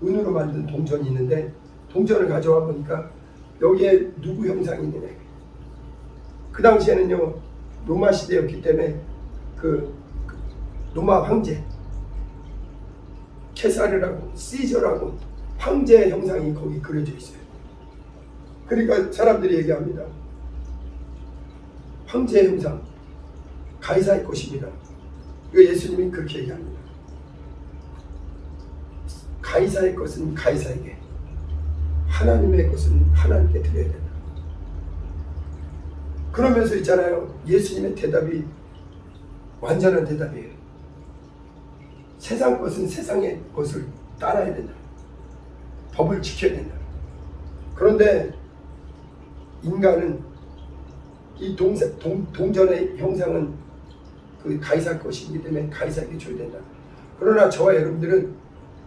은으로 만든 동전이 있는데 동전을 가져와 보니까 여기에 누구 형상이 있느냐. 그 당시에는요 로마 시대였기 때문에 그 로마 황제 케사르라고 시저라고 황제의 형상이 거기 그려져 있어요. 그러니까 사람들이 얘기합니다. 황제의 형상 가이사의 것입니다. 예수님이 그렇게 얘기합니다. 가이사의 것은 가이사에게, 하나님의 것은 하나님께 드려야 된다. 그러면서 있잖아요, 예수님의 대답이 완전한 대답이에요. 세상 것은 세상의 것을 따라야 된다. 법을 지켜야 된다. 그런데 인간은 이 동전의 형상은 그 가이사 것이기 때문에 가이사에게 줘야 된다. 그러나 저와 여러분들은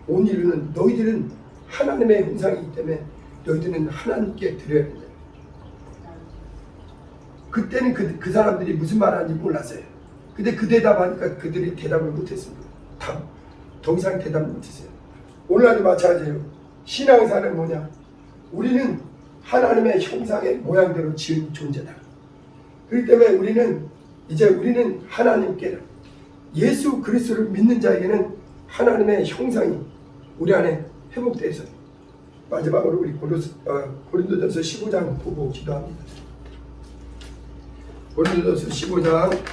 온 인류는, 너희들은 하나님의 형상이기 때문에 너희들은 하나님께 드려야 된다. 그때는 그 사람들이 무슨 말 하는지 몰랐어요. 근데 그 대답하니까 그들이 대답을 못했습니다. 더 이상 대답 못했어요. 오늘날도 마찬가지예요. 신앙사는 뭐냐? 우리는 하나님의 형상의 모양대로 지은 존재다. 그렇기 때문에 우리는 하나님께 예수 그리스도를 믿는 자에게는 하나님의 형상이 우리 안에 회복돼서 마지막으로 우리 고린도전서 15장 보고 기도합니다. 고린도전서 15장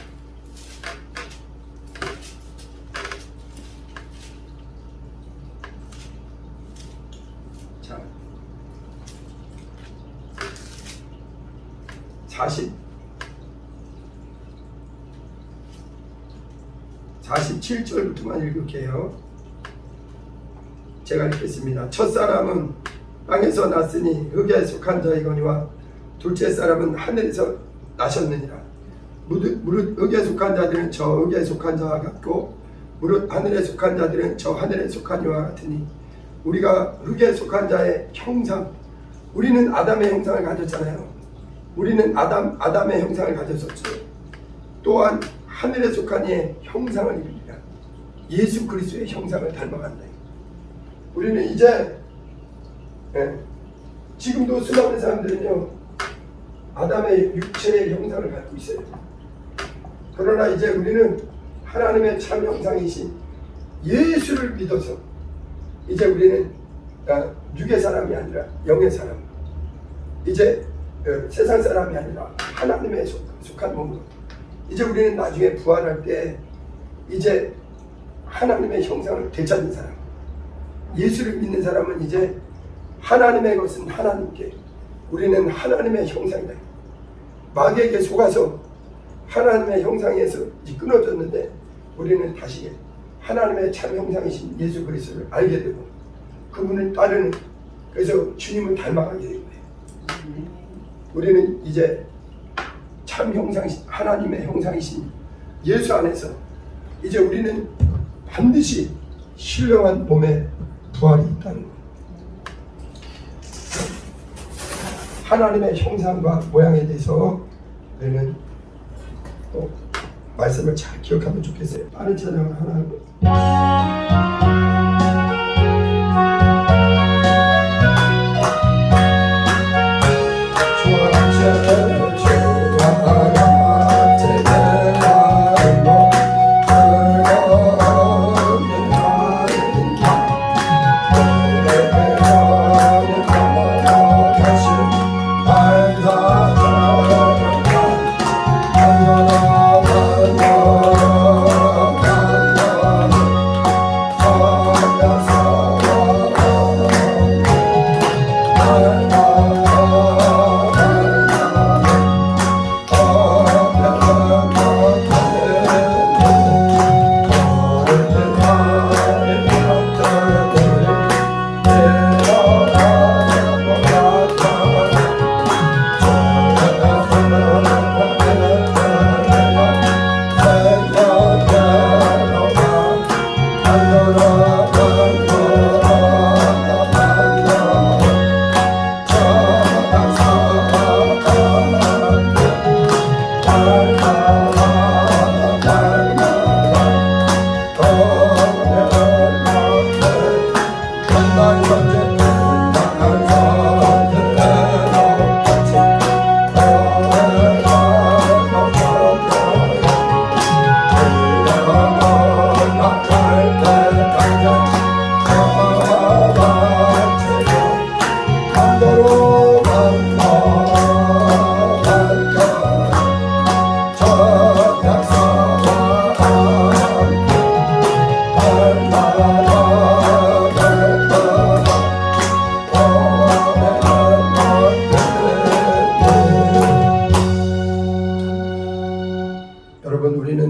자 47절부터만 읽을게요. 제가 읽겠습니다. 첫사람은 땅에서 났으니 흙에 속한 자이거니와 둘째 사람은 하늘에서 나셨느니라. 무릇 흙에 속한 자들은 저 흙에 속한 자와 같고 무릇 하늘에 속한 자들은 저 하늘에 속한 자와 같으니 우리가 흙에 속한 자의 형상, 우리는 아담의 형상을 가졌잖아요. 우리는 아담의 형상을 가졌었죠. 또한 하늘에 속한 이의 형상을 입으리라. 예수 그리스도의 형상을 닮아간다. 우리는 이제 지금도 수많은 사람들은요 아담의 육체의 형상을 갖고 있어요. 그러나 이제 우리는 하나님의 참 형상이신 예수를 믿어서 이제 우리는 육의 사람이 아니라 영의 사람, 이제 세상 사람이 아니라 하나님의 속한 몸으로 이제 우리는 나중에 부활할 때 이제 하나님의 형상을 되찾는 사람, 예수를 믿는 사람은 이제 하나님의 것은 하나님께, 우리는 하나님의 형상이다. 마귀에게 속아서 하나님의 형상에서 끊어졌는데 우리는 다시 하나님의 참 형상이신 예수 그리스도를 알게 되고 그분을 따르는, 그래서 주님을 닮아가게 되는 거예요. 우리는 이제 참 형상이신 하나님의 형상이신 예수 안에서 이제 우리는 반드시 신령한 몸에 부활이 있다는 거예요. 하나님의 형상과 모양에 대해서 우리는 또 말씀을 잘 기억하면 좋겠어요. 빠른 찬양을 하나 하고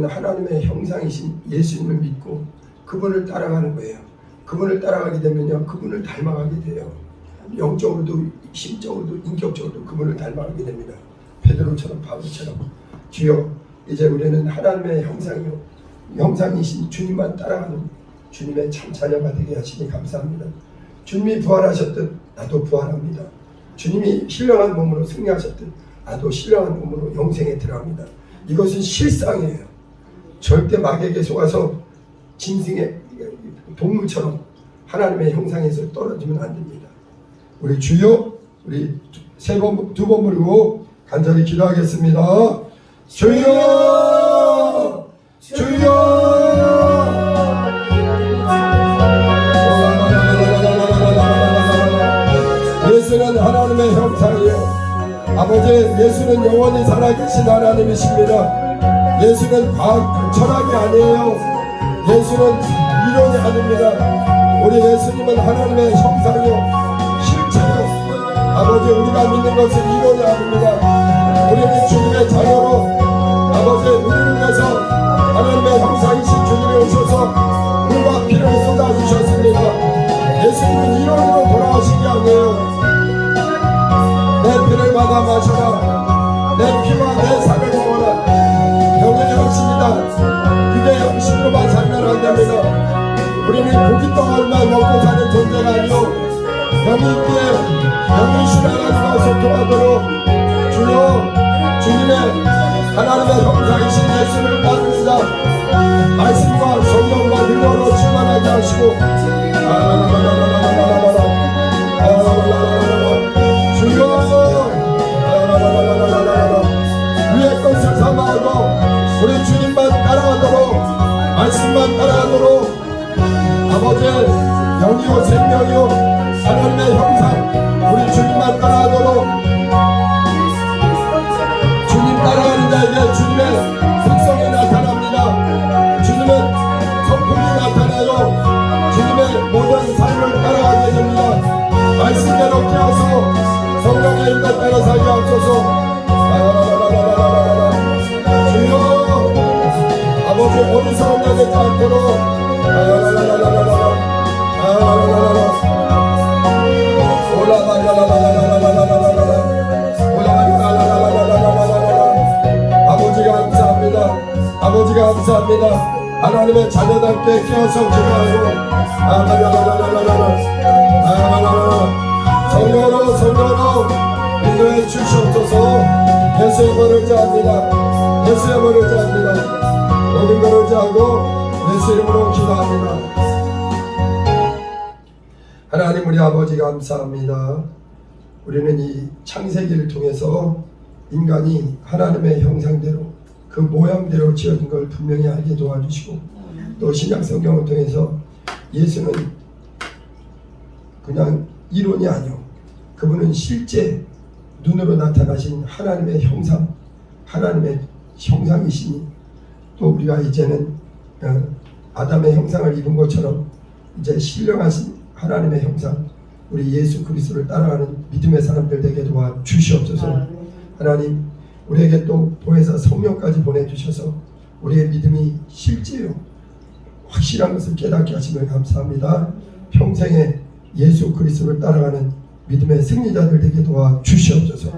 하나님의 형상이신 예수님을 믿고 그분을 따라가는 거예요. 그분을 따라가게 되면요, 그분을 닮아가게 돼요. 영적으로도 심적으로도 인격적으로도 그분을 닮아가게 됩니다. 베드로처럼 바울처럼. 주여, 이제 우리는 하나님의 형상이신 주님만 따라가는 주님의 참 자녀가 되게 하시니 감사합니다. 주님이 부활하셨듯 나도 부활합니다. 주님이 신령한 몸으로 승리하셨듯 나도 신령한 몸으로 영생에 들어갑니다. 이것은 실상이에요. 절대 마귀에게 속아서 짐승의 동물처럼 하나님의 형상에서 떨어지면 안 됩니다. 우리 주여, 우리 두 번 부르고 간절히 기도하겠습니다. 주여, 주여. 예수는 하나님의 형상이요, 아버지, 예수는 영원히 살아계신 하나님이십니다. 예수는 철학이 아니에요. 예수는 이론이 아닙니다. 우리 예수님은 하나님의 형상이요, 실체요. 아버지, 우리가 믿는 것은 이론이 아닙니다. 우리는 주님의 자녀로, 아버지, 우리를 위해서 하나님의 형상이신 주님이 오셔서 물과 피를 쏟아주셨습니다. 예수님은 이론으로 돌아오신 게 아니에요. 내 피를 받아 마셔라. 내 피와 내 살을 먹어라. 병의 영신이다. 그게 영신으로만 살면 안 됩니다. 우리는 고깃덩어리만 먹고 사는 존재가 아니요, 영이 있기에 영이신 하나님과 소통하도록 주여, 주님의 하나님의 형상이신 예수를 따릅니다. 말씀과 성령과 능력으로 충만하게 하시고, 주여, 위의 것을 삼아하고 우리 주님만 따라가도록, 말씀만 따라가도록, 아버지, 영이요 생명이요 하나님의 형상 우리 주님만 따라가도록, 주님 따라가는 자에게 주님의 특성이 나타납니다. 주님은 성품이 나타나요. 주님의 모든 삶을 따라가게 됩니다. 말씀대로 깨어서 성령의 인도 따라 살게 하옵소서. 주여, 아버지, 어리석은 자 되지 않도록 아버지가 감사합니다. 아버지가 감사합니다. 하나님의 자녀답게 깨어서 기도하고, 성령으로 인도해 주시옵소서. 예수의 번을 자합니다. 예수의 번을 자합니다. 모든 것을 자하고 예수 이름으로 기도합니다. 하나님, 우리 아버지 감사합니다. 우리는 이 창세기를 통해서 인간이 하나님의 형상대로 그 모양대로 지어진 걸 분명히 알게 도와주시고, 또 신약 성경을 통해서 예수는 그냥 이론이 아니요, 그분은 실제 눈으로 나타나신 하나님의 형상, 하나님의 형상이시니, 또 우리가 이제는 아담의 형상을 입은 것처럼 이제 신령하신 하나님의 형상, 우리 예수 그리스도를 따라가는 믿음의 사람들 되게 도와 주시옵소서. 하나님, 우리에게 또 보혜사 성령까지 보내주셔서 우리의 믿음이 실제요, 확실한 것을 깨닫게 하심을 감사합니다. 평생에 예수 그리스도를 따라가는 믿음의 승리자들 되게 도와 주시옵소서.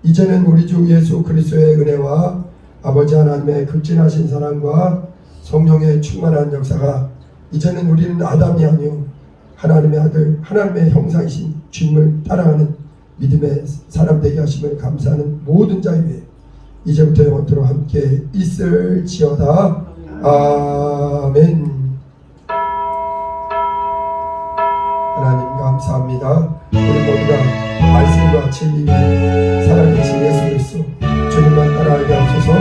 이제는 우리 주 예수 그리스도의 은혜와 아버지 하나님의 극진하신 사랑과 성령의 충만한 역사가, 이제는 우리는 아담이 아니요 하나님의 아들, 하나님의 형상이신 주님을 따라가는 믿음의 사람 되게 하심을 감사하는 모든 자 위에 이제부터 영원토록 함께 있을지어다. 아멘. 하나님 감사합니다. 우리 모두가 말씀과 진리 위에 살아계신 예수 그리스도 주님만 따라가게 하소서.